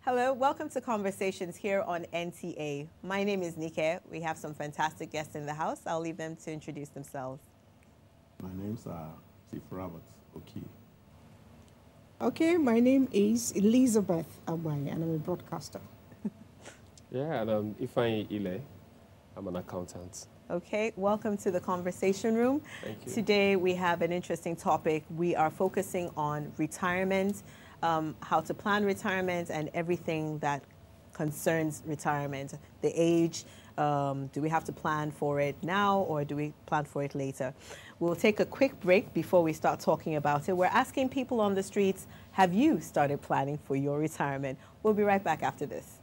Hello, welcome to Conversations here on NTA. My name is Nike. We have some fantastic guests in the house. I'll leave them to introduce themselves. My name's Chief Robert Oki. Okay, my name is Elizabeth Abai, and I'm a broadcaster. Yeah, and I'm Ifeanyi Ile. I'm an accountant. Okay, welcome to the Conversation Room. Thank you. Today we have an interesting topic. We are focusing on retirement, how to plan retirement, and everything that concerns retirement. The age, do we have to plan for it now or do we plan for it later? We'll take a quick break before we start talking about it. We're asking people on the streets, have you started planning for your retirement? We'll be right back after this.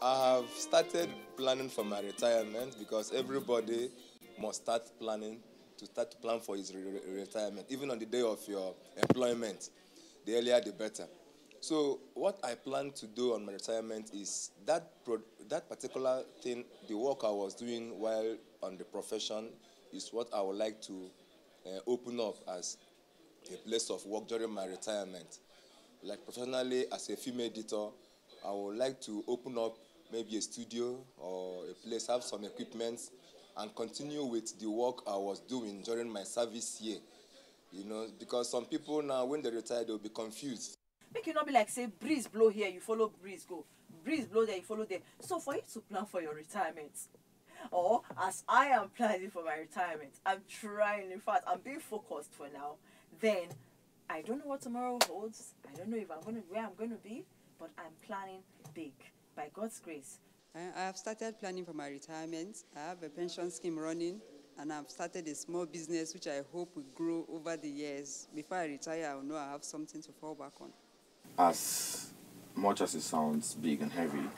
I have started planning for my retirement because everybody must start planning to plan for his retirement, even on the day of your employment. The earlier, the better. So what I plan to do on my retirement is that particular thing, the work I was doing while on the profession, is what I would like to open up as a place of work during my retirement. Like professionally, as a film editor, I would like to open up maybe a studio or a place, have some equipment, and continue with the work I was doing during my service year. You know, because some people now, when they retire, they'll be confused. Make you not be like, say, breeze blow here, you follow breeze go. Breeze blow there, you follow there. So for you to plan for your retirement, or as I am planning for my retirement, I'm trying, in fact, I'm being focused for now, then I don't know what tomorrow holds. I don't know if where I'm going to be, but I'm planning big, by God's grace. I have started planning for my retirement. I have a pension scheme running, and I've started a small business which I hope will grow over the years. Before I retire, I will know I have something to fall back on. As much as it sounds big and heavy,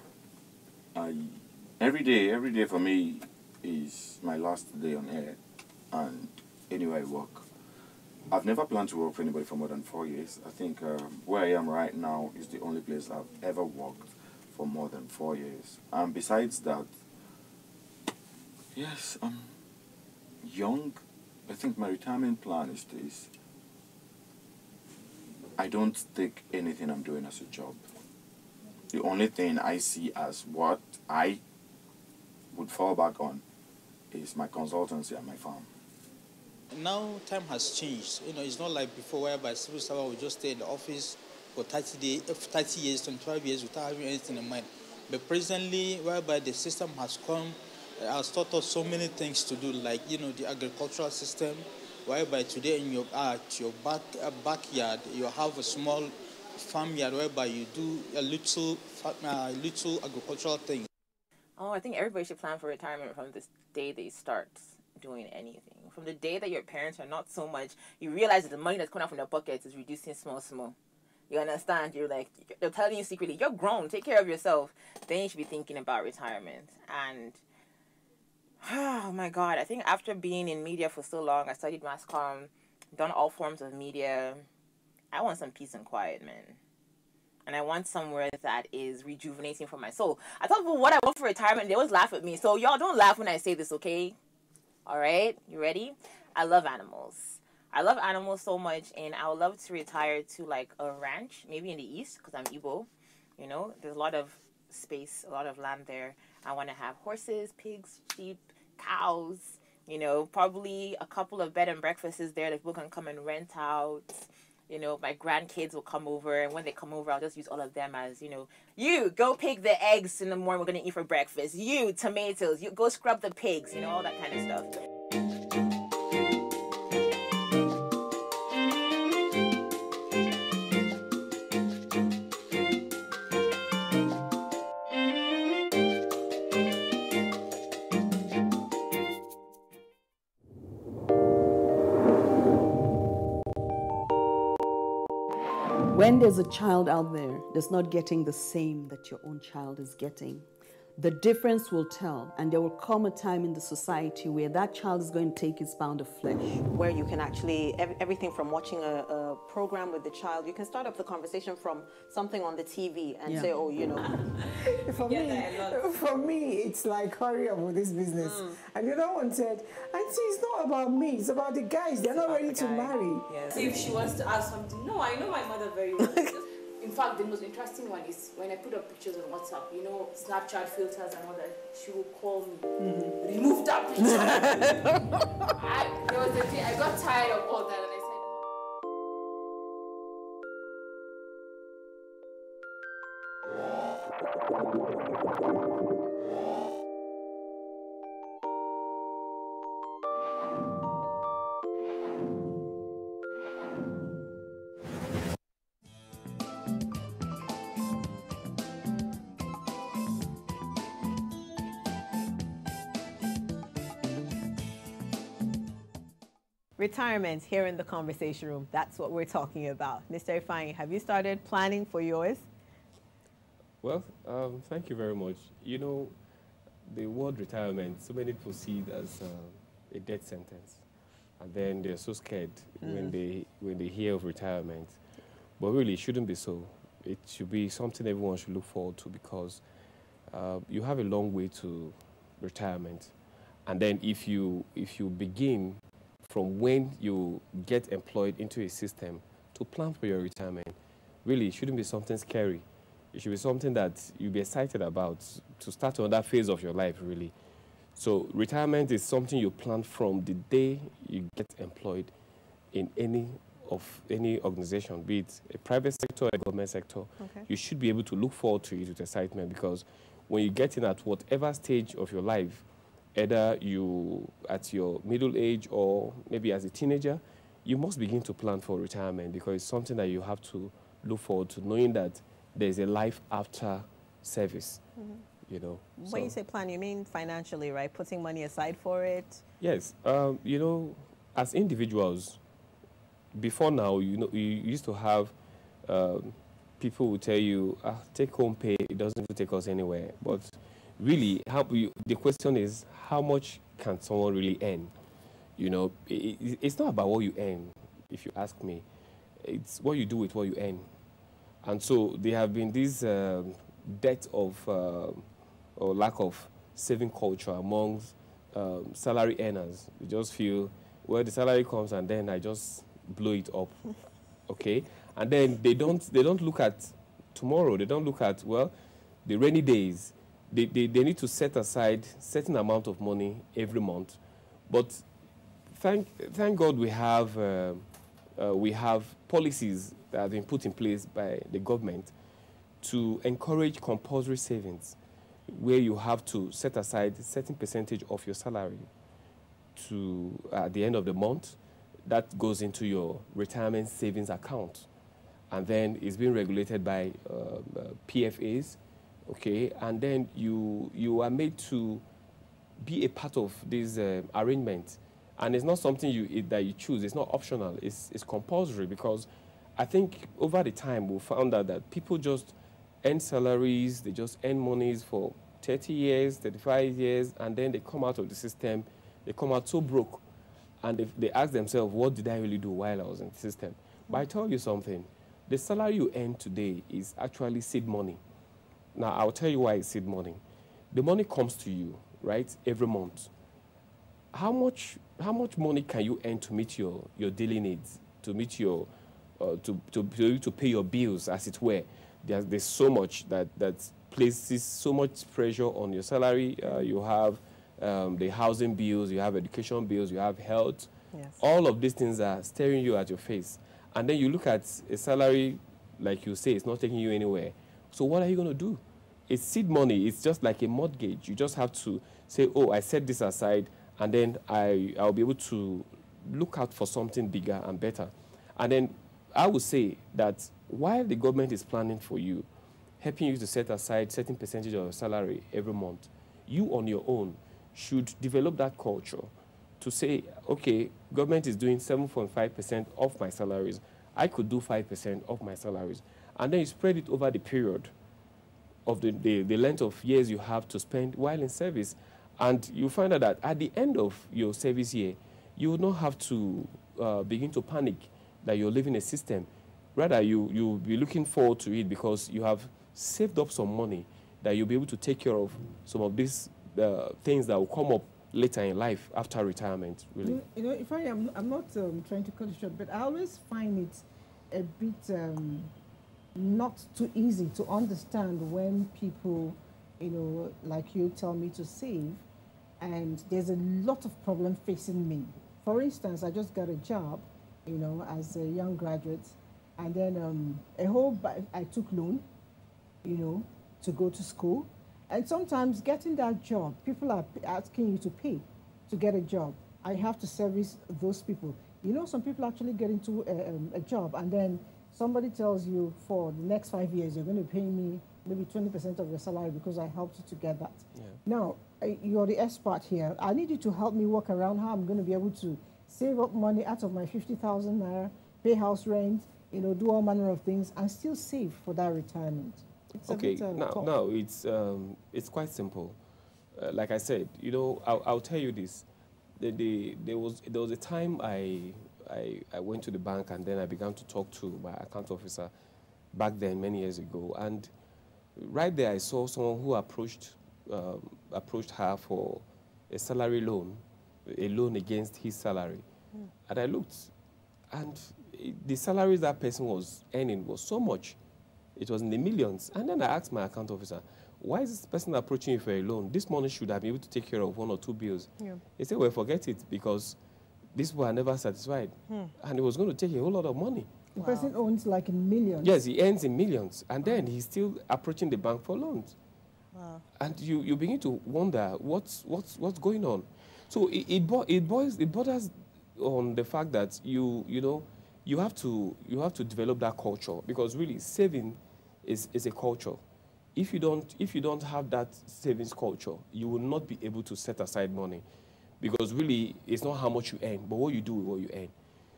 every day for me is my last day on air, and anywhere I work. I've never planned to work for anybody for more than 4 years. I think where I am right now is the only place I've ever worked for more than 4 years. And besides that, yes, I'm young. I think my retirement plan is this. I don't take anything I'm doing as a job. The only thing I see as what I would fall back on is my consultancy and my farm. Now time has changed. You know, it's not like before whereby civil servant would just stay in the office for 30 years, 25 years without having anything in mind. But presently, whereby the system has come, has taught us so many things to do, like, you know, the agricultural system, whereby today in your backyard, you have a small farmyard whereby you do a little agricultural thing. Oh, I think everybody should plan for retirement from this day they start doing anything. From the day that your parents are not so much, you realize that the money that's coming out from their pockets is reducing small. You understand? You're like, they're telling you secretly, you're grown, take care of yourself. Then you should be thinking about retirement. And, oh my God, I think after being in media for so long, I studied mass comm, done all forms of media. I want some peace and quiet, man. And I want somewhere that is rejuvenating for my soul. I tell people what I want for retirement, they always laugh at me. So y'all don't laugh when I say this, okay? All right, you ready? I love animals. I love animals so much, and I would love to retire to like a ranch, maybe in the east, because I'm Igbo. You know, there's a lot of space, a lot of land there. I want to have horses, pigs, sheep, cows. You know, probably a couple of bed and breakfasts there that people can come and rent out. You know, my grandkids will come over, and when they come over, I'll just use all of them as, you know, you go pick the eggs in the morning we're going to eat for breakfast. You, tomatoes, you go scrub the pigs, you know, all that kind of stuff. When there's a child out there that's not getting the same that your own child is getting, the difference will tell, and there will come a time in the society where that child is going to take his pound of flesh. Where you can actually, everything from watching a program with the child, you can start up the conversation from something on the TV and say, oh, you know. For me, it's like, hurry up with this business. And the other one said, Auntie, it's not about me, it's about the guys. They're not ready to marry. Yes. If she wants to ask something, no, I know my mother very well. In fact, the most interesting one is when I put up pictures on WhatsApp, you know, Snapchat filters and all that, she will call me, remove that picture. There was a day I got tired of all that and I said, Retirement here in the conversation room. That's what we're talking about. Mr. Ifeanyi, have you started planning for yours? Well, thank you very much. You know, the word retirement, so many people see it as a death sentence. And then they're so scared when they hear of retirement. But really, it shouldn't be so. It should be something everyone should look forward to, because you have a long way to retirement. And then if you begin from when you get employed into a system to plan for your retirement, really, it shouldn't be something scary. It should be something that you'll be excited about to start on that phase of your life, really. So retirement is something you plan from the day you get employed in any organization, be it a private sector or a government sector. Okay. You should be able to look forward to it with excitement, because when you get in at whatever stage of your life, either you at your middle age or maybe as a teenager, you must begin to plan for retirement, because it's something that you have to look forward to, knowing that there's a life after service. You know. When you say plan, you mean financially, right? Putting money aside for it? Yes. You know, as individuals, before now, you know, you used to have people who tell you, take home pay, it doesn't even take us anywhere. But really, the question is, how much can someone really earn? You know, it's not about what you earn, if you ask me. It's what you do with what you earn. And so there have been this debt of or lack of saving culture amongst salary earners. You just feel, well, the salary comes and then I just blow it up, okay? And then they don't look at tomorrow. They don't look at, well, the rainy days. They need to set aside certain amount of money every month. But thank God we have policies that have been put in place by the government to encourage compulsory savings, where you have to set aside a certain percentage of your salary to at the end of the month. That goes into your retirement savings account, and then it's being regulated by PFAs. Okay, and then you are made to be a part of this arrangement, and it's not something that you choose. It's not optional. It's compulsory, because I think over the time we found out that people just earn salaries. They just earn monies for 30 years, 35 years, and then they come out of the system. They come out so broke, and they ask themselves, what did I really do while I was in the system? But I tell you something. The salary you earn today is actually seed money. Now, I'll tell you why it's seed money. The money comes to you, right, every month. How much money can you earn to meet your daily needs, to meet your, to pay your bills, as it were? There's so much that places so much pressure on your salary. You have the housing bills, you have education bills, you have health. Yes. All of these things are staring you at your face. And then you look at a salary, like you say, it's not taking you anywhere. So what are you going to do? It's seed money. It's just like a mortgage. You just have to say, oh, I set this aside, and then I'll be able to look out for something bigger and better. And then I would say that while the government is planning for you, helping you to set aside certain percentage of your salary every month, you on your own should develop that culture to say, okay, government is doing 7.5% of my salaries. I could do 5% of my salaries. And then you spread it over the period. of the length of years you have to spend while in service. And you find out that at the end of your service year, you will not have to begin to panic that you're leaving a system. Rather, you'll be looking forward to it because you have saved up some money that you'll be able to take care of some of these things that will come up later in life after retirement, really. You know, if I'm not trying to cut it short, but I always find it a bit not too easy to understand when people, you know, like you tell me to save, and there's a lot of problem facing me. For instance, I just got a job, you know, as a young graduate, and then I took loan, you know, to go to school. And sometimes getting that job, people are asking you to pay to get a job. I have to service those people. You know, some people actually get into a job, and then somebody tells you for the next 5 years, you're going to pay me maybe 20% of your salary because I helped you to get that. Yeah. Now, you're the expert here. I need you to help me work around how I'm going to be able to save up money out of my 50,000 naira, pay house rent, you know, do all manner of things, and still save for that retirement. It's okay, now it's quite simple. Like I said, you know, I'll tell you this. There was a time I went to the bank, and then I began to talk to my account officer back then, many years ago. And right there, I saw someone who approached her for a salary loan, a loan against his salary. Mm. And I looked, and the salaries that person was earning was so much. It was in the millions. And then I asked my account officer, why is this person approaching you for a loan? This money should have been able to take care of 1 or 2 bills. Yeah. He said, well, forget it, because these people are never satisfied. And it was going to take a whole lot of money. The person owns like in millions. Yes, he earns in millions. And then he's still approaching the bank for loans. Wow. And you begin to wonder what's going on. So it borders on the fact that you have to develop that culture, because really saving is a culture. If you don't have that savings culture, you will not be able to set aside money, because really it's not how much you earn, but what you do with what you earn.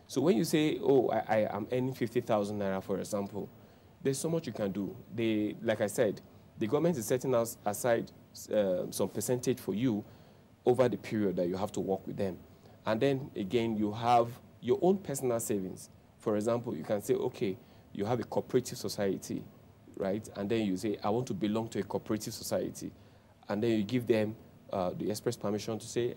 So when you say, oh, I am earning 50,000 naira, for example, there's so much you can do. Like I said, the government is setting aside some percentage for you over the period that you have to work with them. And then again, you have your own personal savings. For example, you can say, okay, you have a cooperative society, right? And then you say, I want to belong to a cooperative society. And then you give them the express permission to say,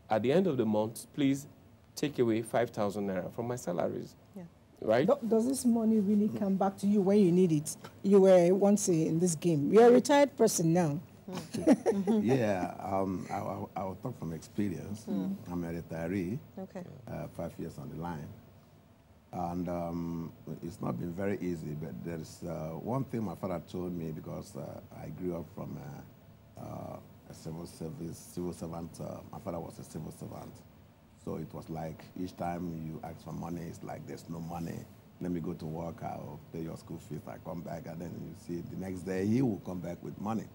at the end of the month, please take away 5,000 naira from my salaries. Yeah. Right? Does this money really come back to you when you need it? You were once in this game. You're a retired person now. Yeah, I'll talk from experience. I'm a retiree, okay. 5 years on the line. And it's not been very easy, but there's one thing my father told me, because I grew up from a civil servant. My father was a civil servant. So it was like each time you ask for money, it's like there's no money. Let me go to work, I'll pay your school fees, I come back, and then you see the next day he will come back with money.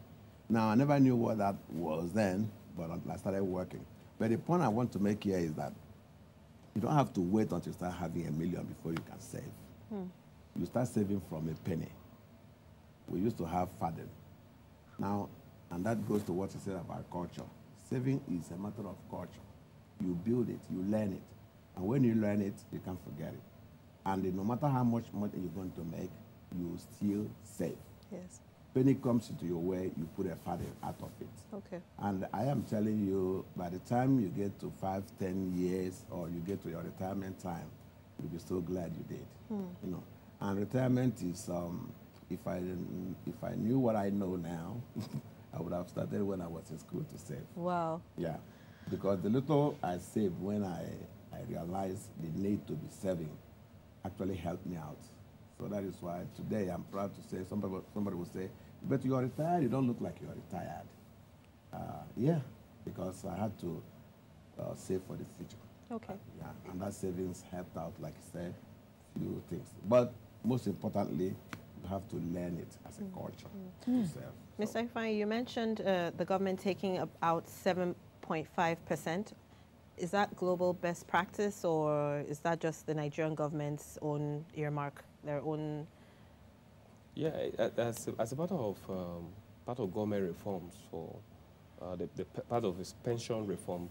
Now, I never knew what that was then, but I started working. But the point I want to make here is that you don't have to wait until you start having $1 million before you can save. You start saving from a penny. We used to have fathom. Now, and that goes to what you said about culture. Saving is a matter of culture. You build it, you learn it. And when you learn it, you can't forget it. And no matter how much money you're going to make, you still save. Yes. When it comes into your way, you put a father out of it. Okay. And I am telling you, by the time you get to 5, 10 years, or you get to your retirement time, you'll be so glad you did. You know, and retirement is, if I knew what I know now, I would have started when I was in school to save. Wow. Yeah, because the little I saved when I realized the need to be saving actually helped me out. So that is why today I'm proud to say, somebody will say, but you are retired, you don't look like you are retired. Yeah, because I had to save for the future. Okay. Yeah, and that savings helped out, like I said, few things. But most importantly, you have to learn it as a culture to save. Mr. Ifeanyi, you mentioned the government taking out 7.5%. Is that global best practice, or is that just the Nigerian government's own earmark, their own Yeah, as a part of government reforms for part of this pension reform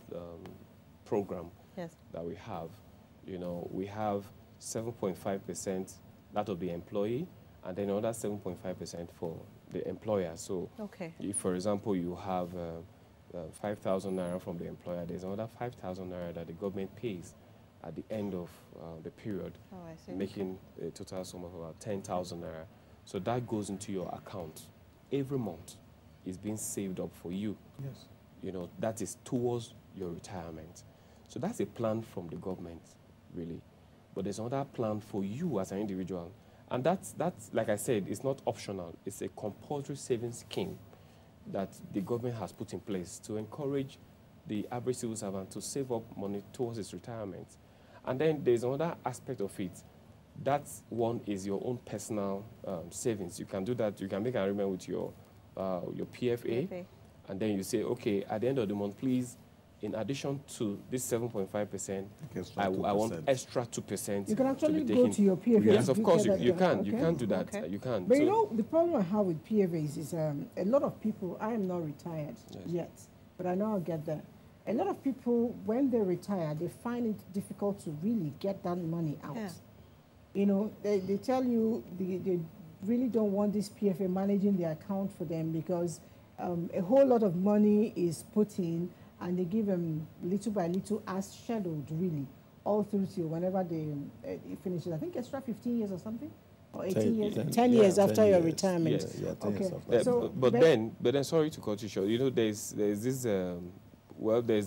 program Yes. that we have, we have 7.5% that of the employee, and then another 7.5% for the employer. So, Okay. if, for example, you have 5,000 naira from the employer, there's another 5,000 naira that the government pays at the end of the period, Oh, I see. making a total sum of about 10,000 naira. So that goes into your account every month. Is being saved up for you. Yes. That is towards your retirement. So that's a plan from the government, really. But there's another plan for you as an individual. And that's like I said, it's not optional. It's a compulsory savings scheme that the government has put in place to encourage the average civil servant to save up money towards his retirement. And then there's another aspect of it. That one is your own personal savings. You can do that. You can make an agreement with your PFA, and then you say, okay, at the end of the month, please, in addition to this 7.5%, I want extra 2%. You can actually to be go taken. to your PFA. Yes, of course, you can. Okay. You can do that. Okay. You can. But So, the problem I have with PFAs is a lot of people, I am not retired yet, but I know I'll get there. A lot of people, when they retire, they find it difficult to really get that money out. Yeah. They tell you they really don't want this PFA managing the account for them because a whole lot of money is put in and they give them little by little as scheduled, really, all through till whenever they finish it. I think extra 15 years or something, or 18 years, 10 years after your retirement. Yes. Yeah, 10 years after. Yeah, So, but then, sorry to cut you short. There's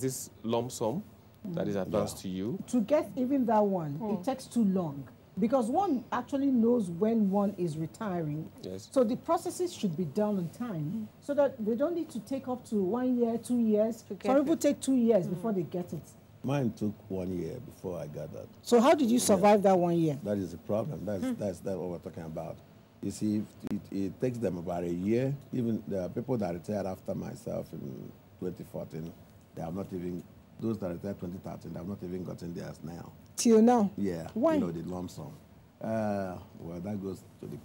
this lump sum that is advanced to you. To get even that one, it takes too long. Because one actually knows when one is retiring. Yes. So the processes should be done on time so that they don't need to take up to 1 year, 2 years. Some people take 2 years before they get it. Mine took 1 year before I got that. So how did you survive that 1 year? That is the problem. That's what we're talking about. You see, it takes them about a year. Even the people that retired after myself in 2014, they have not even, those that retired 2013, they have not even gotten theirs now. Till now? Yeah. Why? The lump sum. Well, that goes to the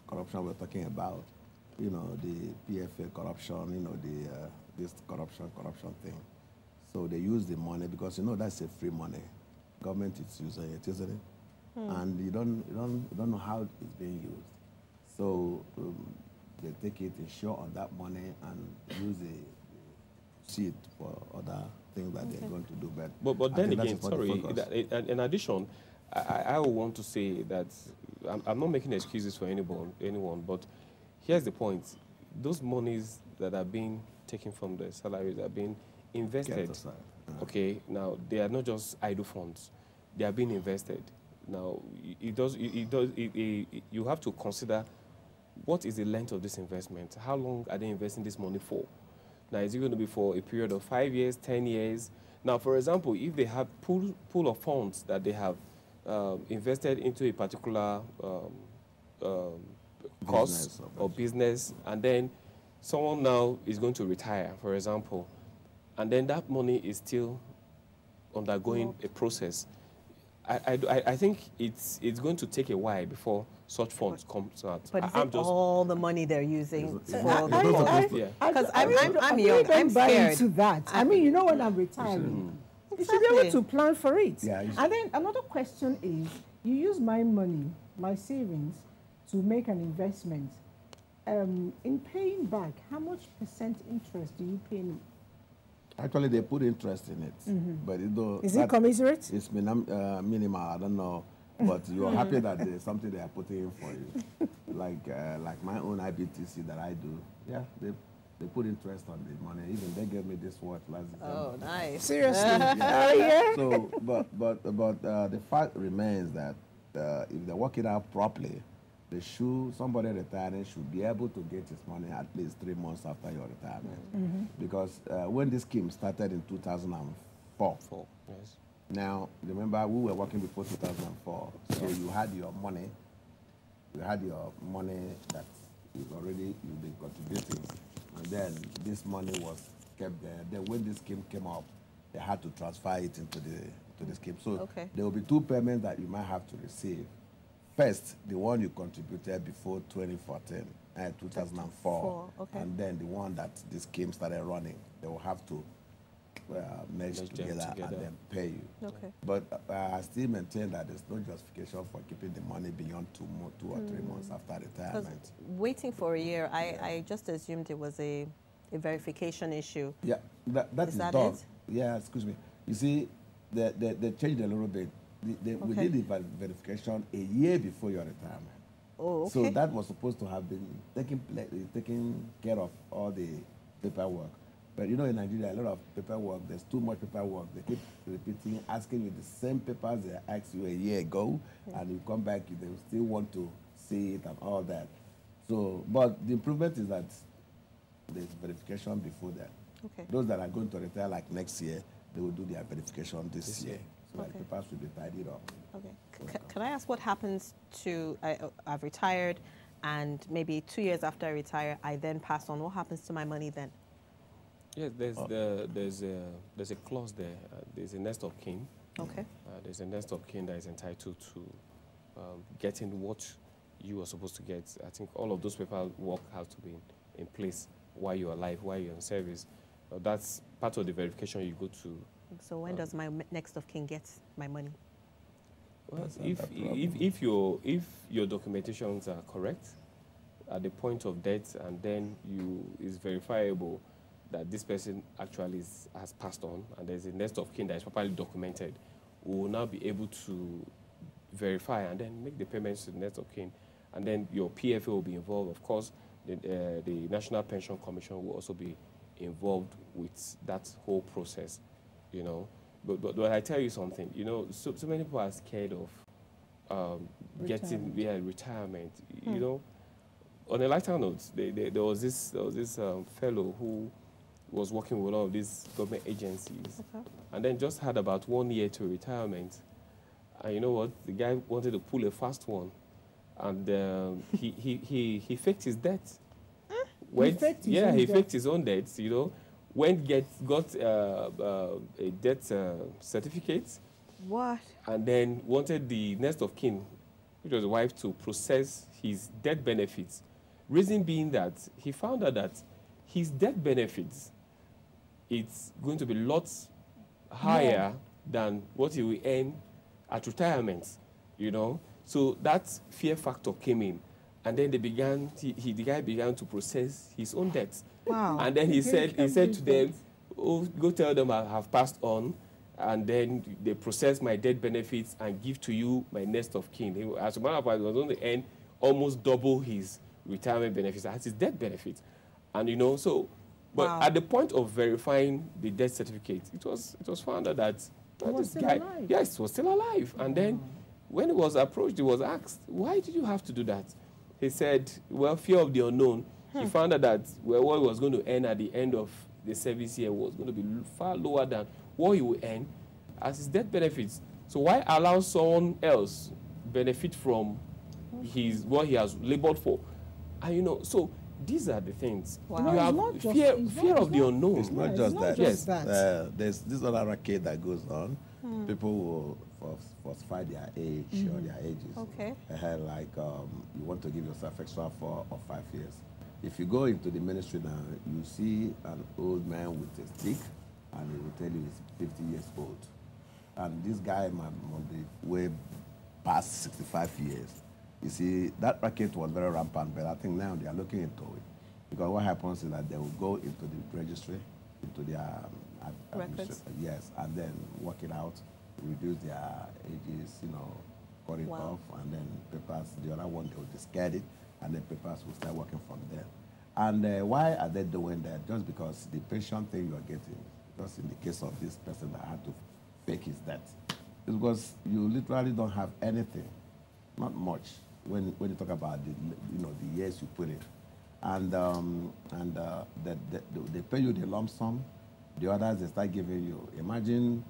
corruption we're talking about. The PFA corruption, this corruption thing. So they use the money because, that's a free money. Government is using it, isn't it? And you don't know how it's being used. So they take it, insure on that money and use the seed for other things that they're going to do. But then again, sorry, in addition, I want to say that I'm not making excuses for anyone, but here's the point. Those monies that are being taken from the salaries are being invested. Okay, now they are not just idle funds. They are being invested. Now, you have to consider what is the length of this investment? How long are they investing this money for? Now, is it going to be for a period of 5 years, 10 years? Now, for example, if they have pool of funds that they have invested into a particular course or business, and then someone now is going to retire, for example, and then that money is still undergoing a process, I think it's going to take a while before such funds come out. But is it all the money they're using for the Because I'm young, I'm scared. Into that. I mean, when I'm retiring, you should be able to plan for it. Yeah, and then another question is, you use my money, my savings, to make an investment. In paying back, how much percent interest do you pay me? Actually, they put interest in it, but is it commensurate? It's minimal. I don't know, but you're happy that there's something they are putting in for you, like my own IBTC that I do. Yeah, they put interest on the money. Even they gave me this watch last December. Oh, nice! Seriously? Yeah. So, but the fact remains that if they work it out properly, somebody retiring should be able to get his money at least 3 months after your retirement. Because when this scheme started in 2004, yes. Now, remember, we were working before 2004, so you had your money that you've been contributing, and then this money was kept there. Then when this scheme came up, they had to transfer it into the scheme. So there will be 2 payments that you might have to receive First, the one you contributed before 2014, 2004, okay. and then the one that the scheme started running. They will have to merge together and then pay you. Okay. But I still maintain that there's no justification for keeping the money beyond 2 or 3 months after retirement. Waiting for a year, I just assumed it was a verification issue. Yeah, that is that done. it? Yeah, excuse me. You see, they changed a little bit. We did the verification a year before your retirement. Oh, okay. So that was supposed to have been taking care of all the paperwork. But you know, in Nigeria, a lot of paperwork, there's too much paperwork. They keep repeating, asking you the same papers they asked you a year ago, and you come back, they still want to see it and all that. So, but the improvement is that there's verification before that. Okay. Those that are going to retire like next year, they will do their verification this year. So Okay. like papers will be tidied up. Okay. Can I ask what happens to, I've retired, and maybe 2 years after I retire, I then pass on. What happens to my money then? Yes, there's a clause there. There's a next of kin. Okay. There's a next of kin that is entitled to getting what you are supposed to get. I think all of those paperwork have to be in place while you're alive, while you're in service. That's part of the verification you go to. So when does my next of kin get my money? Well, if your documentations are correct at the point of death, and then is verifiable that this person actually has passed on, and there's a next of kin that is properly documented, we will now be able to verify and then make the payments to the next of kin, and then your PFA will be involved. Of course, the National Pension Commission will also be involved with that whole process, you know. But I tell you something, you know, so many people are scared of getting retirement. You know, on a lighter note, there was this fellow who was working with all of these government agencies, and then just had about 1 year to retirement. And you know what? The guy wanted to pull a fast one, and he faked his debt. He faked his own debts. You know, got a debt certificate. What? And then wanted the next of kin, which was the wife, to process his death benefits. Reason being that he found out that his death benefits, it's going to be lots higher than what he will earn at retirement, you know. So that fear factor came in, and then the guy began to process his own debts. Wow. And then he said to them, "Oh, go tell them I have passed on, and then they process my death benefits and give to you my next of kin." As a matter of fact, he was going to earn almost double his retirement benefits as his death benefits, and you know so. But at the point of verifying the death certificate, it was found out that this guy, yes, was still alive. And then when he was approached, he was asked, "Why did you have to do that?" He said, "Well, fear of the unknown." He found out that what he was going to earn at the end of the service year was going to be far lower than what he would earn as his death benefits. So why allow someone else benefit from what he has labored for? And you know, so these are the things. Wow. You have fear of the unknown. It's not just that. Yes. There's this other racket that goes on. People will falsify their age or their ages. Okay. Like you want to give yourself extra 4 or 5 years. If you go into the ministry now, you see an old man with a stick, and he will tell you he's 50 years old. And this guy might be way past 65 years. You see, that racket was very rampant, but I think now they are looking into it. Because what happens is that they will go into the registry, into their records. Yes, and then work it out, reduce their ages, you know, cut it off, and then papers, the other one, they will discard it, and then papers will start working from there. And why are they doing that? Just because the pension thing you are getting, just in the case of this person that had to fake his debt, it's because you literally don't have anything, not much, when you talk about the years you put in. And they pay you the lump sum. The others, they start giving you, imagine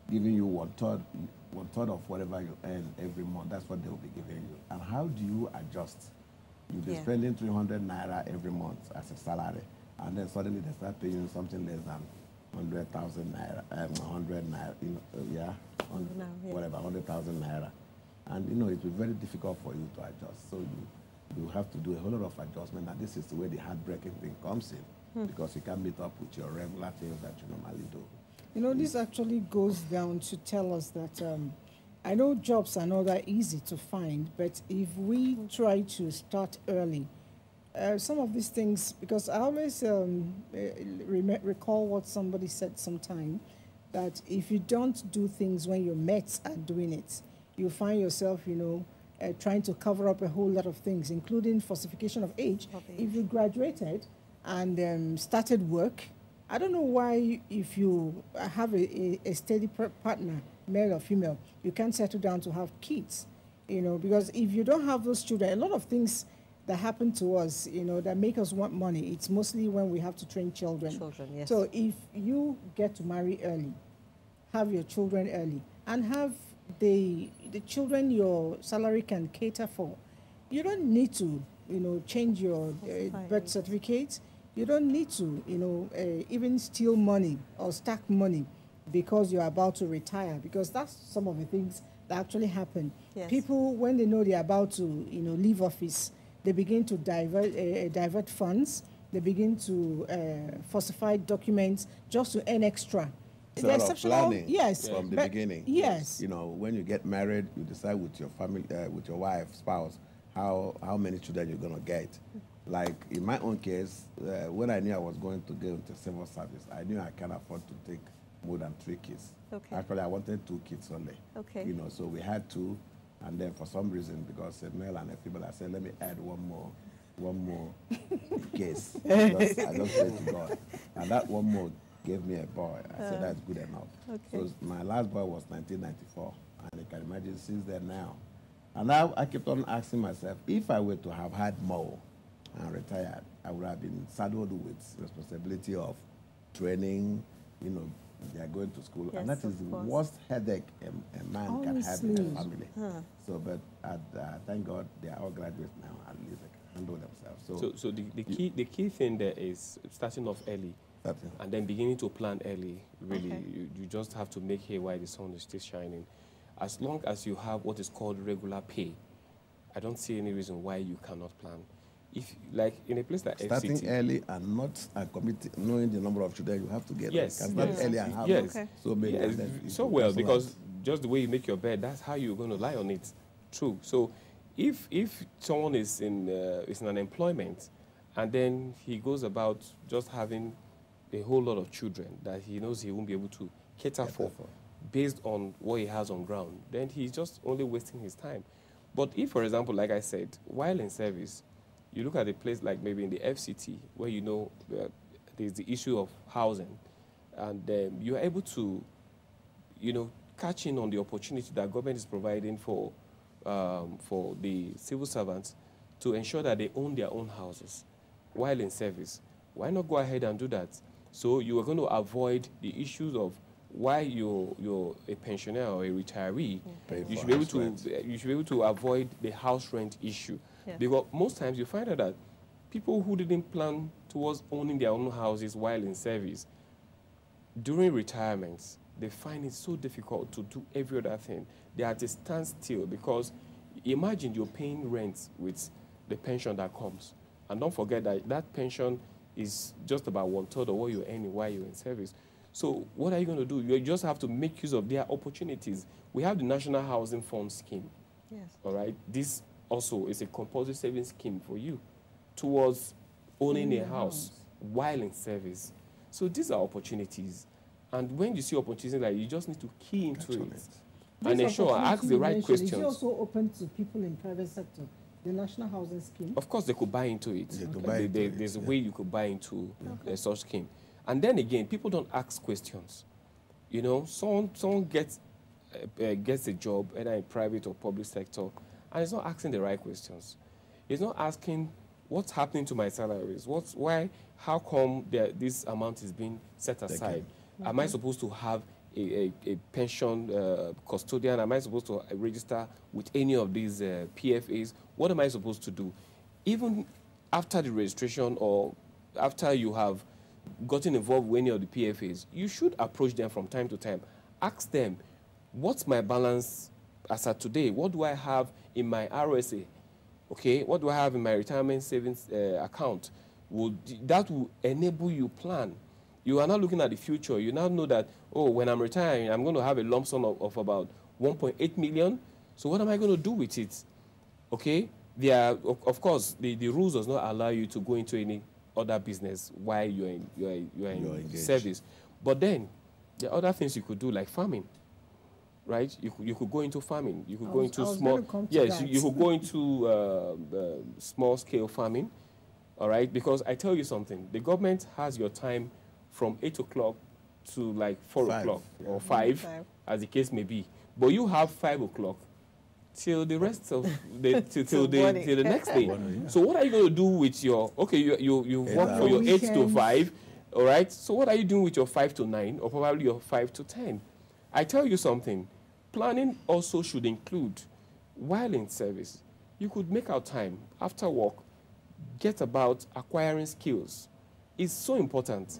giving you one third of whatever you earn every month. That's what they will be giving you. And how do you adjust? You'll be spending 300 naira every month as a salary, and then suddenly they start paying you something less than 100,000 naira, 100 naira, whatever, 100,000 naira. And, it will be very difficult for you to adjust. So you have to do a whole lot of adjustment, and this is the way the heartbreaking thing comes in, because you can't meet up with your regular things that you normally do. This actually goes down to tell us that I know jobs are not that easy to find, but if we try to start early, some of these things, because I always recall what somebody said sometime, that if you don't do things when your mates are doing it, you find yourself, trying to cover up a whole lot of things, including falsification of age. If you graduated and started work, I don't know why, if you have a steady partner, male or female, you can't settle down to have kids, because if you don't have those children, a lot of things that happen to us, that make us want money, it's mostly when we have to train children. Yes. So if you get to marry early, have your children early, and have the children your salary can cater for, you don't need to, change your birth certificate. You don't need to, even steal money or stack money because you're about to retire, because that's some of the things that actually happen. Yes. People, when they know they're about to, leave office, they begin to divert funds. They begin to falsify documents just to earn extra. Sort of planning, yes, from the beginning. Yes. When you get married, you decide with your family, with your wife, spouse, how many children you're going to get. Like in my own case, when I knew I was going to go into civil service, I knew I can't afford to take more than 3 kids. Okay. Actually, I wanted 2 kids only. Okay. So we had 2, and then for some reason, because a male and a female, I said, let me add one more case. I just prayed to God, and that one more gave me a boy. I said, that's good enough. Okay. So my last boy was 1994, and you can imagine since then now. And now I kept on asking myself, if I were to have had more and retired, I would have been saddled with responsibility of training, they are going to school. Yes, and that is the worst headache a man can have in a family. So, but thank God they are all graduates now, at least they can handle themselves. So the key thing there is starting off early. And then beginning to plan early, really. Okay. You just have to make hay while the sun is still shining. As long as you have what is called regular pay, I don't see any reason why you cannot plan. If, like, in a place like starting FCT, early and not knowing the number of children you have to get. Yes. Can start early and have so many. Yes. So well, because just the way you make your bed, that's how you're going to lie on it. True. So if someone is in unemployment, and then he goes about just having a whole lot of children that he knows he won't be able to cater for based on what he has on ground, then he's just only wasting his time. But if, for example, like I said, while in service, you look at a place like maybe in the FCT where there's the issue of housing, and you're able to, catch in on the opportunity that government is providing for the civil servants to ensure that they own their own houses while in service. Why not go ahead and do that? So you are going to avoid the issues of why you're a pensioner or a retiree. You should be able to avoid the house rent issue. Yeah. Because most times you find out that people who didn't plan towards owning their own houses while in service, during retirement, they find it so difficult to do every other thing. They are at a standstill because imagine you're paying rent with the pension that comes. And don't forget that that pension is just about 1/3 of what you're earning while you're in service. So what are you going to do? You just have to make use of their opportunities. We have the National Housing Fund scheme. Yes. All right. This also is a compulsory savings scheme for you towards owning a house while in service. So these are opportunities. And when you see opportunities, like, you just need to key into it. And ensure, ask the right questions. Is it also open to people in private sector? The National Housing Scheme? Of course, they could buy into it. There's a way you could buy into such scheme. And then again, people don't ask questions. Someone gets a job, either in private or public sector, and it's not asking the right questions. It's not asking, what's happening to my salaries? How come this amount is being set aside? Am I supposed to have a pension custodian? Am I supposed to register with any of these PFAs? What am I supposed to do? Even after the registration or after you have gotten involved with any of the PFAs, you should approach them from time to time. Ask them, what's my balance as of today, what do I have in my RSA? Okay, what do I have in my retirement savings account? That will enable you plan. You are not looking at the future. You now know that, oh, when I'm retiring, I'm going to have a lump sum of about 1.8 million. So what am I going to do with it? Okay, of course, the rules does not allow you to go into any other business while you're in service. But then, there are other things you could do, like farming. Right, you could go into farming. You could go into small. Yes, you could go into small scale farming. All right, because I tell you something, the government has your time from 8 o'clock to like 4 o'clock or 5, as the case may be. But you have 5 o'clock till the rest of the till the next day. So what are you going to do with your? Okay, you work for your 8 to 5. All right. So what are you doing with your 5 to 9 or probably your 5 to 10? I tell you something. Planning also should include, while in service, you could make out time after work, get about acquiring skills. It's so important.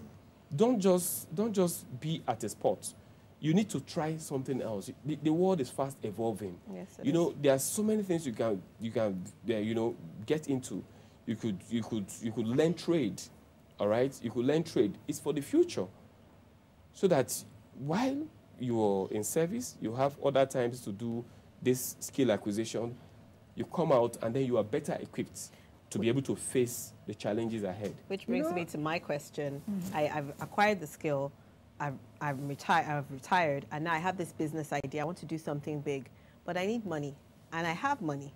Don't just be at a spot. You need to try something else. The world is fast evolving. Yes, you know, there are so many things you can get into. You could learn trade. All right, you could learn trade. It's for the future, so that while you're in service, you have other times to do this skill acquisition. You come out and then you are better equipped to be able to face the challenges ahead. Which brings me to my question. I've acquired the skill, I've retired, and now I have this business idea. I want to do something big, but I need money, and I have money.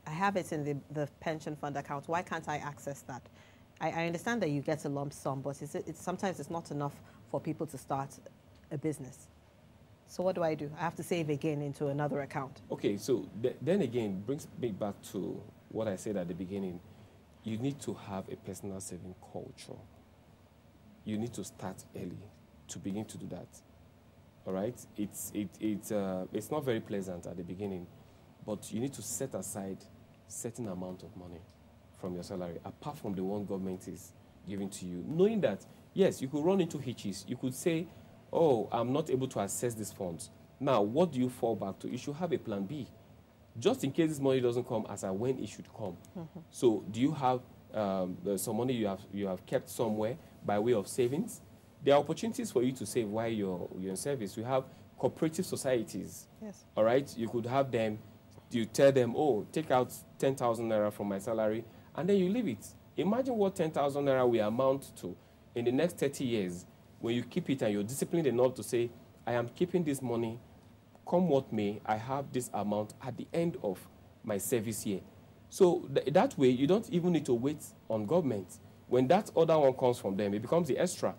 I have it in the pension fund account. Why can't I access that? I understand that you get a lump sum, but sometimes it's not enough for people to start a business. So what do? I have to save again into another account. Okay, so then again, brings me back to what I said at the beginning. You need to have a personal saving culture. You need to start early to begin to do that. All right? It's not very pleasant at the beginning, but you need to set aside certain amount of money from your salary, apart from the one government is giving to you, knowing that, yes, you could run into hitches. You could say, oh, I'm not able to access these funds. Now, what do you fall back to? You should have a plan B, just in case this money doesn't come as and when it should come. So do you have some money you have kept somewhere by way of savings? There are opportunities for you to save while you're in service. We have cooperative societies. Yes. All right? You could have them, you tell them, oh, take out 10,000 naira from my salary, and then you leave it. Imagine what 10,000 naira will amount to in the next 30 years when you keep it and you're disciplined enough to say, I am keeping this money, come what may, I have this amount at the end of my service year. So that way, you don't even need to wait on government. When that other one comes from them, it becomes the extra.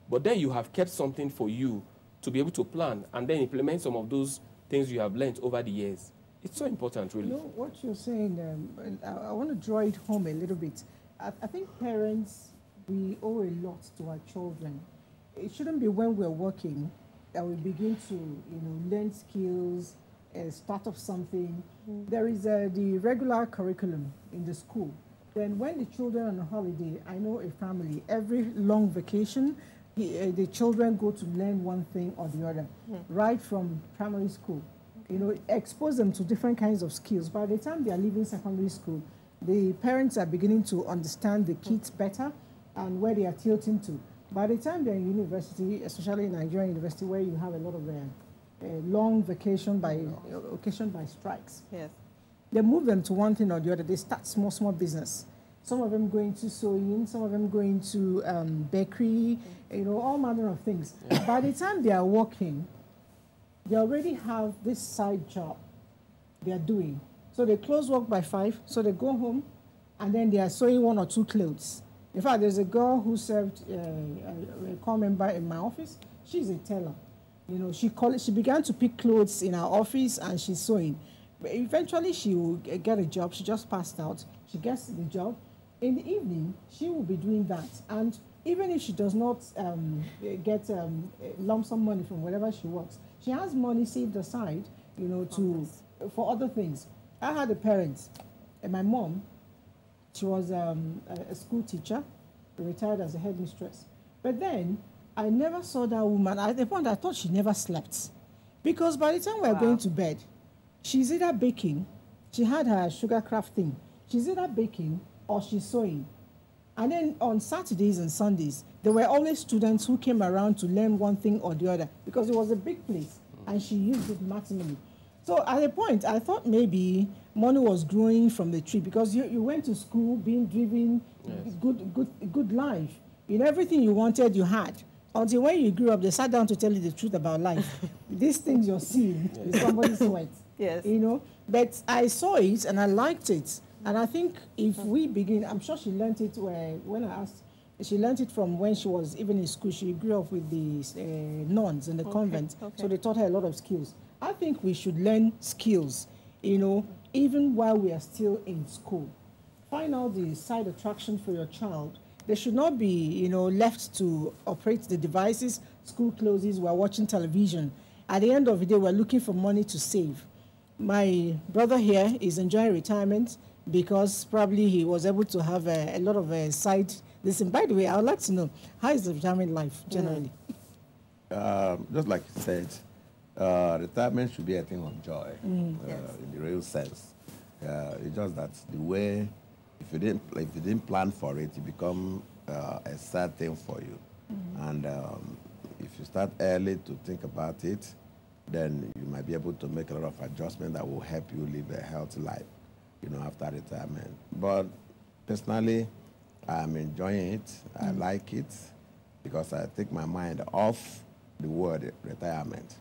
But then you have kept something for you to be able to plan and then implement some of those things you have learned over the years. It's so important, really. You know, what you're saying, I want to draw it home a little bit. I think parents, we owe a lot to our children. It shouldn't be when we're working that we begin to, learn skills, start off something. There is the regular curriculum in the school. Then when the children are on holiday, I know a family, every long vacation, the children go to learn one thing or the other, right from primary school. Expose them to different kinds of skills. By the time they are leaving secondary school, the parents are beginning to understand the kids better and where they are tilting to. By the time they're in university, especially in Nigerian university, where you have a lot of long vacation occasioned by strikes, yes, they move them to one thing or the other. They start small business. Some of them go into sewing, some of them go into bakery, all manner of things. By the time they are working, they already have this side job they are doing. So they close work by 5, so they go home, and then they are sewing 1 or 2 clothes. In fact, there's a girl who served a core member in my office. She's a teller. She began to pick clothes in our office, and she's sewing. But eventually, she will get a job. She just passed out. She gets the job. In the evening, she will be doing that. And even if she does not get lump sum money from wherever she works, she has money saved aside, for other things. I had a parent, and my mom, she was a school teacher, retired as a headmistress. But then, I never saw that woman. At the point, I thought she never slept. Because by the time we were going to bed, she's either baking, she had her sugar craft thing, she's either baking or she's sewing. And then on Saturdays and Sundays, there were always students who came around to learn one thing or the other because it was a big place and she used it maximally. So at a point, I thought maybe money was growing from the tree because you went to school being driven, yes, good life. You know, everything you wanted, you had. Until when you grew up, they sat down to tell you the truth about life. These things you're seeing is somebody's sweat. Yes. You know, but I saw it and I liked it. And I think if we begin, I'm sure she learned it when I asked, she learned it from when she was even in school. She grew up with the nuns in the convent, so they taught her a lot of skills. I think we should learn skills, you know, even while we are still in school. Find out the side attraction for your child. They should not be, you know, left to operate the devices. School closes, we're watching television. At the end of the day, we're looking for money to save. My brother here is enjoying retirement because probably he was able to have a lot of side. Listen, by the way, I would like to know, how is the retirement life generally? Just like you said, retirement should be a thing of joy, in the real sense. It's just that the way, if you didn't plan for it, it become a sad thing for you. And if you start early to think about it, then you might be able to make a lot of adjustments that will help you live a healthy life, you know, after retirement. But personally, I'm enjoying it. I like it because I take my mind off the word retirement.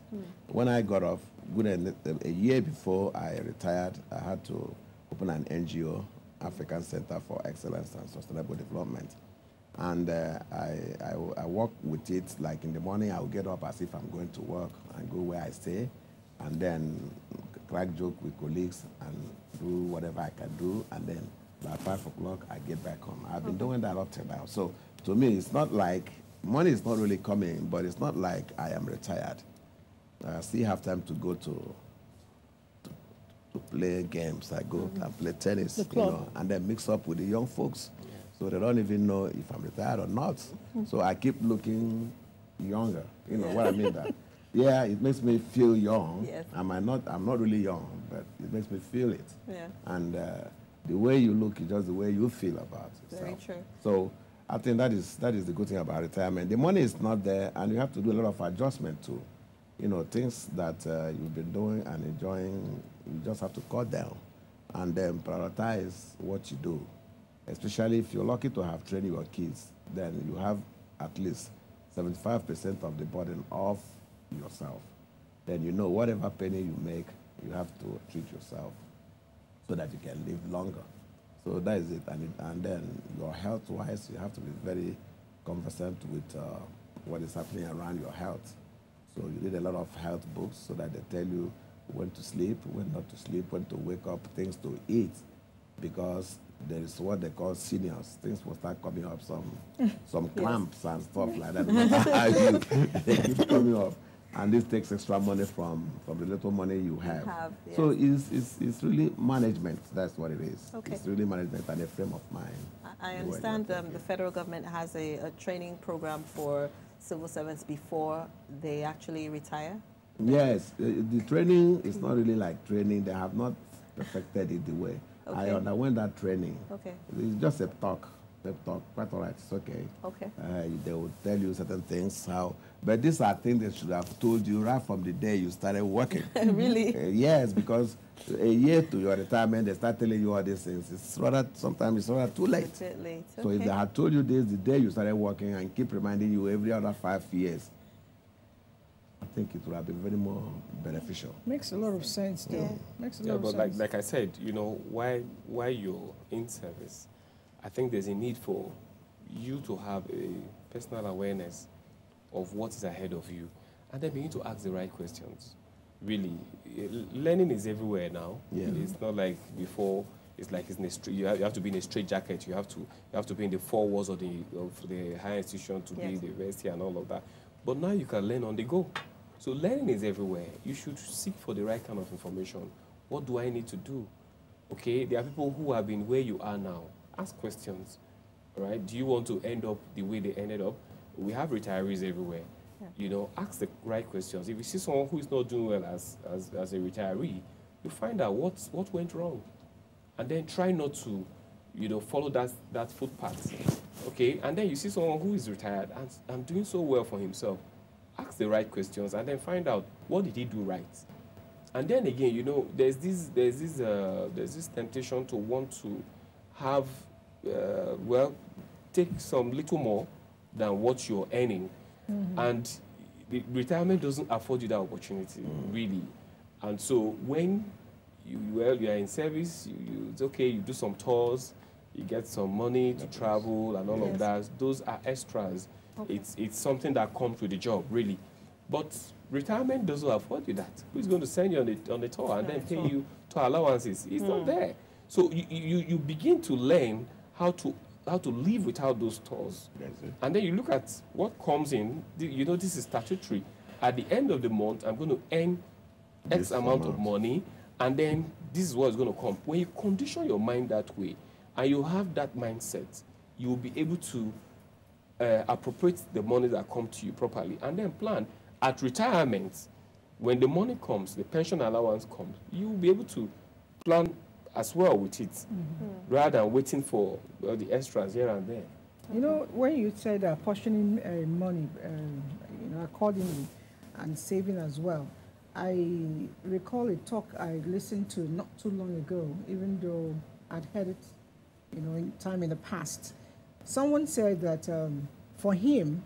When I got off, a year before I retired, I had to open an NGO, African Center for Excellence and Sustainable Development. And I work with it, like in the morning I'll get up as if I'm going to work and go where I stay, and then crack joke with colleagues and do whatever I can do, and then by 5 o'clock I get back home. I've been doing that up till now. So to me, it's not like, money is not really coming, but it's not like I am retired. I still have time to go to play games. I go and play tennis, you know, and then mix up with the young folks. So they don't even know if I'm retired or not. So I keep looking younger. You know what I mean? That, yeah, it makes me feel young. Yes. I'm not really young, but it makes me feel it. Yeah. And the way you look is just the way you feel about it. Very true. So I think that is the good thing about retirement. The money is not there, and you have to do a lot of adjustment too. You know, things that you've been doing and enjoying, you just have to cut down and then prioritize what you do. Especially if you're lucky to have trained your kids, then you have at least 75% of the burden off yourself. Then you know whatever penny you make, you have to treat yourself so that you can live longer. So that is it. And then your health-wise, you have to be very conversant with what is happening around your health. So you read a lot of health books so that they tell you when to sleep, when not to sleep, when to wake up, things to eat, because there is what they call seniors. Things will start coming up, some clamps and stuff like that. They keep coming up. And this takes extra money from the little money you have. Yes. So it's really management. That's what it is. Okay. It's really management and a frame of mind. I understand the federal government has a training program for civil servants before they actually retire. Yes. The training is not really like training. They have not perfected it the way. Okay. I underwent that training. Okay. It's just a talk. Quite all right. It's okay. Okay. They will tell you certain things, but these are things they should have told you right from the day you started working. Really? Yes, because a year to your retirement, they start telling you all these things. Sometimes it's rather too late. It's a bit late. So if they had told you this the day you started working and keep reminding you every other 5 years, I think it would have been very more beneficial. Makes a lot of sense, though. Yeah. Makes a lot of sense. But like I said, you know, while you're in service, I think there's a need for you to have a personal awareness of what is ahead of you, and then begin to ask the right questions. Really, learning is everywhere now. Yeah. It's not like before. It's like it's in a straight, you have to be in a straight jacket. You have to be in the 4 walls of the higher institution to be in the university and all of that. But now you can learn on the go. So learning is everywhere. You should seek for the right kind of information. What do I need to do? Okay, there are people who have been where you are now. Ask questions, right? Do you want to end up the way they ended up? We have retirees everywhere. Yeah. You know, ask the right questions. If you see someone who is not doing well as a retiree, you find out what went wrong, and then try not to, follow that footpath. Okay, and then you see someone who is retired and doing so well for himself. Ask the right questions and then find out what did he do right. And then again, there's this temptation to want to have, take some little more than what you're earning, and the retirement doesn't afford you that opportunity, really. And so when you are in service, it's okay. You do some tours, you get some money to travel and all of that. Those are extras. Okay. It's something that comes with the job, really. But retirement doesn't afford you that. Who's going to send you on the tour and then pay you tour allowances? It's not there. So you begin to learn how to live without those tours. And then you look at what comes in. This is statutory. At the end of the month, I'm going to earn X amount of money, and then this is what's going to come. When you condition your mind that way, and you have that mindset, you will be able to appropriate the money that comes to you properly, and then plan. At retirement, when the money comes, the pension allowance comes, you will be able to plan as well with it, rather than waiting for the extras here and there. When you said portioning money, accordingly, and saving as well, I recall a talk I listened to not too long ago, even though I'd heard it, in time in the past. Someone said that for him,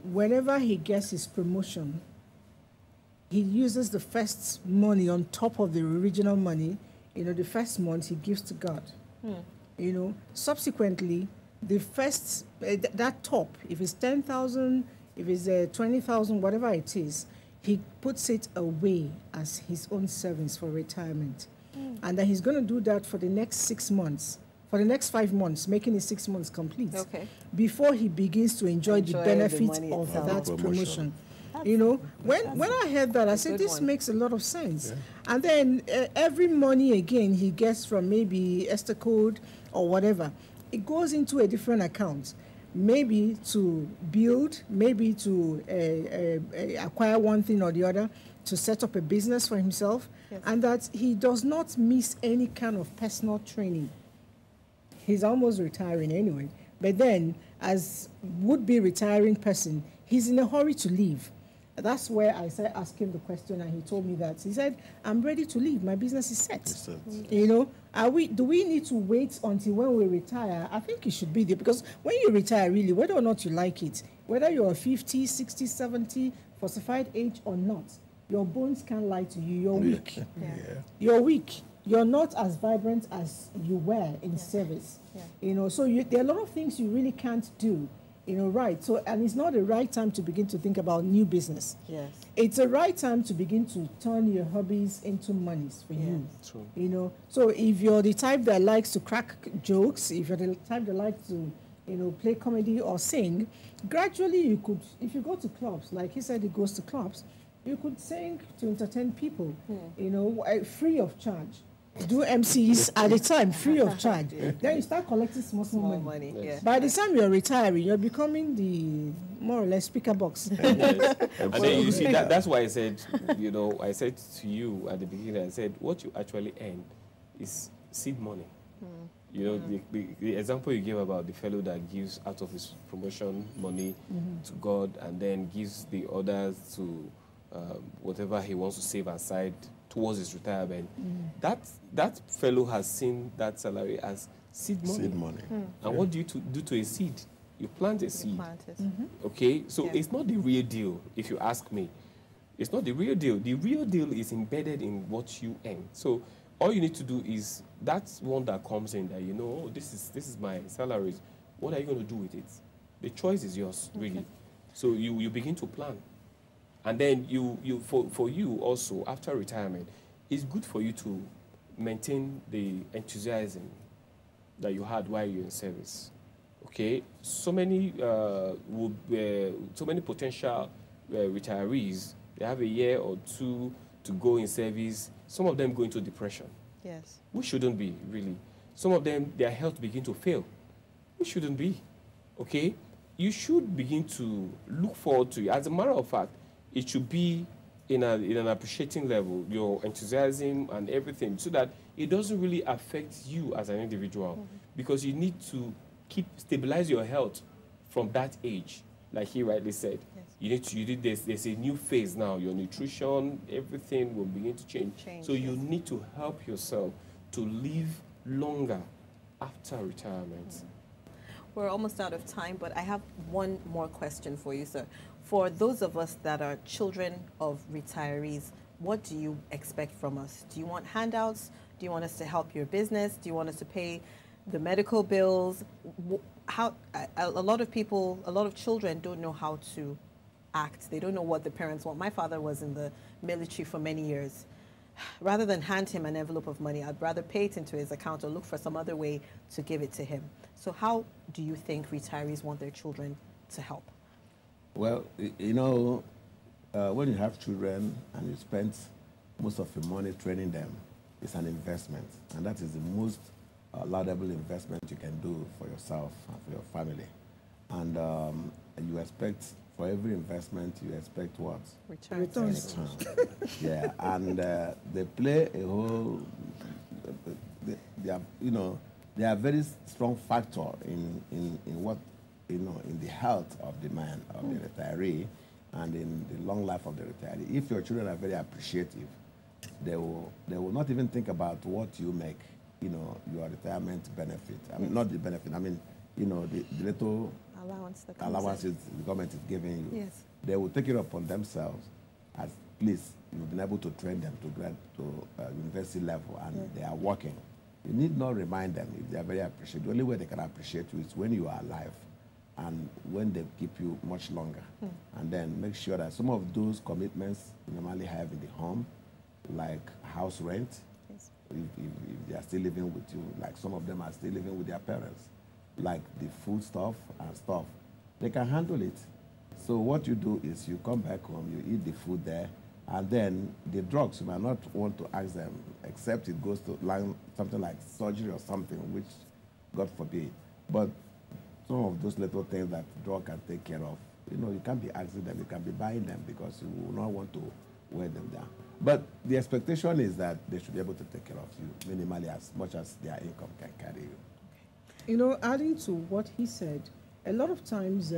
whenever he gets his promotion, he uses the first money on top of the original money. The first month he gives to God. Subsequently, the first, that top, if it's 10,000, if it's 20,000, whatever it is, he puts it away as his own savings for retirement. And then he's going to do that for the next 6 months, for the next 5 months, making it 6 months complete, before he begins to enjoy the benefit of that promotion. When I heard that, I said, this makes a lot of sense. Yeah. And then every money, again, he gets from maybe Esther Code or whatever, it goes into a different account. Maybe to build, maybe to acquire one thing or the other, to set up a business for himself, and that he does not miss any kind of personal training. He's almost retiring anyway. But then, as would-be retiring person, he's in a hurry to leave. That's where I asked him the question, and he told me that. He said, I'm ready to leave. My business is set. Do we need to wait until when we retire? I think it should be there, because when you retire, really, whether or not you like it, whether you're 50, 60, 70, fortified age or not, your bones can't lie to you. You're weak. You're weak. You're not as vibrant as you were in service. So there are a lot of things you really can't do. Right. So, and it's not the right time to begin to think about new business. Yes. It's the right time to begin to turn your hobbies into monies for you. True. So if you're the type that likes to crack jokes, if you're the type that likes to, play comedy or sing, gradually you could, if you go to clubs, like he said he goes to clubs, you could sing to entertain people, free of charge. Do MCs at a time, free of charge. Then you start collecting small money. By the time you're retiring, you're becoming the more or less speaker box. And then you see, that's why I said, I said to you at the beginning, I said, what you actually earn is seed money. The example you gave about the fellow that gives out of his promotion money to God and then gives the others to whatever he wants to save aside towards his retirement, that fellow has seen that salary as seed money. And what do you do to a seed? You plant a seed. Okay, so it's not the real deal, if you ask me. It's not the real deal. The real deal is embedded in what you earn. So all you need to do is, that's one that comes in that this is my salary. What are you going to do with it? The choice is yours, really. So you begin to plan. And then for you also, after retirement, it's good for you to maintain the enthusiasm that you had while you're in service. Okay? So many potential retirees, they have a year or two to go in service. Some of them go into depression. Yes. We shouldn't be, really. Some of them, their health begin to fail. We shouldn't be. Okay? You should begin to look forward to it. As a matter of fact, it should be in an appreciating level, your enthusiasm and everything, so that it doesn't really affect you as an individual, because you need to stabilize your health from that age, like he rightly said. There's a new phase now. Your nutrition, everything will begin to change. So you need to help yourself to live longer after retirement. We're almost out of time, but I have one more question for you, sir. For those of us that are children of retirees, what do you expect from us? Do you want handouts? Do you want us to help your business? Do you want us to pay the medical bills? A lot of children don't know how to act. They don't know what the parents want. My father was in the military for many years. Rather than hand him an envelope of money, I'd rather pay it into his account or look for some other way to give it to him. So how do you think retirees want their children to help? Well, you know, when you have children and you spend most of your money training them, it's an investment. And that is the most laudable investment you can do for yourself and for your family. And you expect, for every investment, you expect what? Returns. Yeah, and they play a whole, they are, you know, they are a very strong factor in what, you know, in the health of the man, of the retiree, and in the long life of the retiree. If your children are very appreciative, they will not even think about what you make, you know, your retirement benefit. I mean, not the benefit, I mean, you know, the little allowances the government is giving you. Yes. They will take it upon themselves, at least you've been able to train them to university level, and they are working. You need not remind them if they are very appreciative. The only way they can appreciate you is when you are alive and when they keep you much longer. And then make sure that some of those commitments you normally have in the home, like house rent, if they are still living with you, like some of them are still living with their parents, like the food stuff and stuff, they can handle it. So what you do is you come back home, you eat the food there, and then the drugs, you might not want to ask them, except it goes to something like surgery or something, which God forbid. But some of those little things that drug can take care of, you know, you can't be asking them, you can be buying them, because you will not want to weigh them down. But the expectation is that they should be able to take care of you minimally, as much as their income can carry you. You know, adding to what he said, a lot of times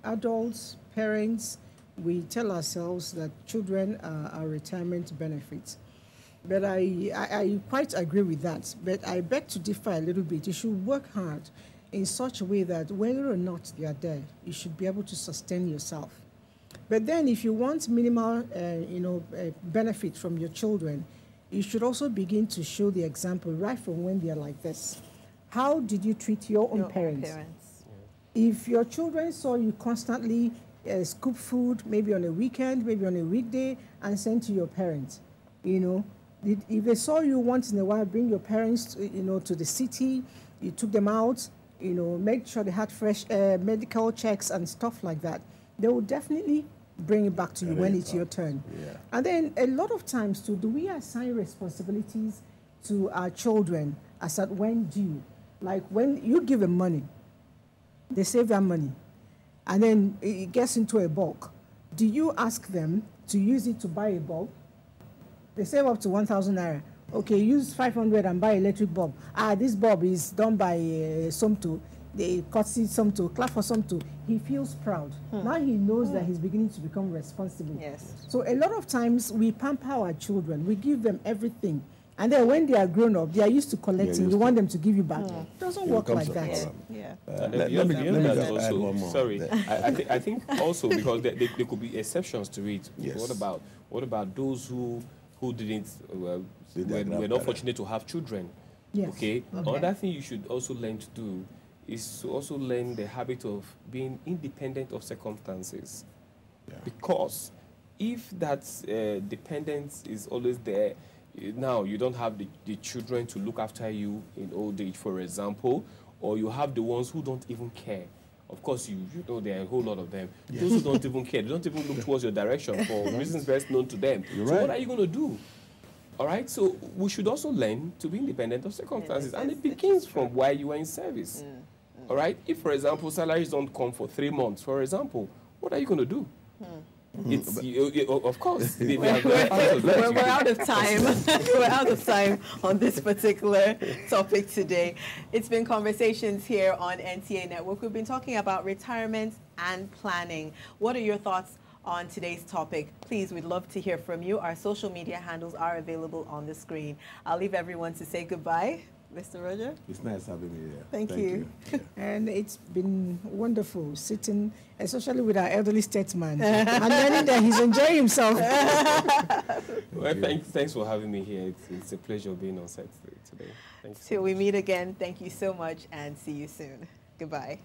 adults, parents, we tell ourselves that children are retirement benefits. But I quite agree with that. But I beg to differ a little bit. You should work hard in such a way that whether or not they are there, you should be able to sustain yourself. But then if you want minimal benefit from your children, you should also begin to show the example right from when they are like this. How did you treat your own parents? If your children saw you constantly scoop food, maybe on a weekend, maybe on a weekday, and send to your parents, you know, if they saw you once in a while, bring your parents, to the city, you took them out, make sure they had fresh medical checks and stuff like that, they will definitely bring it back to you when it's your turn. Yeah. And then a lot of times too, do we assign responsibilities to our children as at when due? Like when you give them money, they save their money, and then it gets into a bulk. Do you ask them to use it to buy a bulb? They save up to 1,000 naira. Okay, use 500 and buy electric bulb. This bulb is done by Somto. They courtesy Somto, clap for Somto. He feels proud. Now he knows that he's beginning to become responsible. Yes. So a lot of times we pamper our children. We give them everything. And then when they are grown up, they are used to collecting. You want them to give you back. It doesn't work like that. Yeah. Let me just add one more. Sorry, I think also because there could be exceptions to it. Yes. What about those who didn't were not fortunate to have children? Yes. Okay. Another thing you should also learn to do is to also learn the habit of being independent of circumstances. Yeah. Because if that dependence is always there, now you don't have the children to look after you in old age, for example, or you have the ones who don't even care. Of course, you know there are a whole lot of them. Yes. Those who don't even care, they don't even look towards your direction for reasons best known to them. You're so right. what are you going to do? All right, so we should also learn to be independent of circumstances, and it begins from why you are in service. All right, if, for example, salaries don't come for 3 months, for example, what are you going to do? It's of course. We're out of time. We're out of time on this particular topic today. It's been Conversations here on NTA Network. We've been talking about retirement and planning. What are your thoughts on today's topic? Please, we'd love to hear from you. Our social media handles are available on the screen. I'll leave everyone to say goodbye. Mr. Roger? It's nice having me here. Thank you. Yeah. And it's been wonderful sitting, especially with our elderly statesman, and learning that he's enjoying himself. Well, thanks for having me here. It's a pleasure being on set today. Thank you. Till we meet again, thank you so much and see you soon. Goodbye.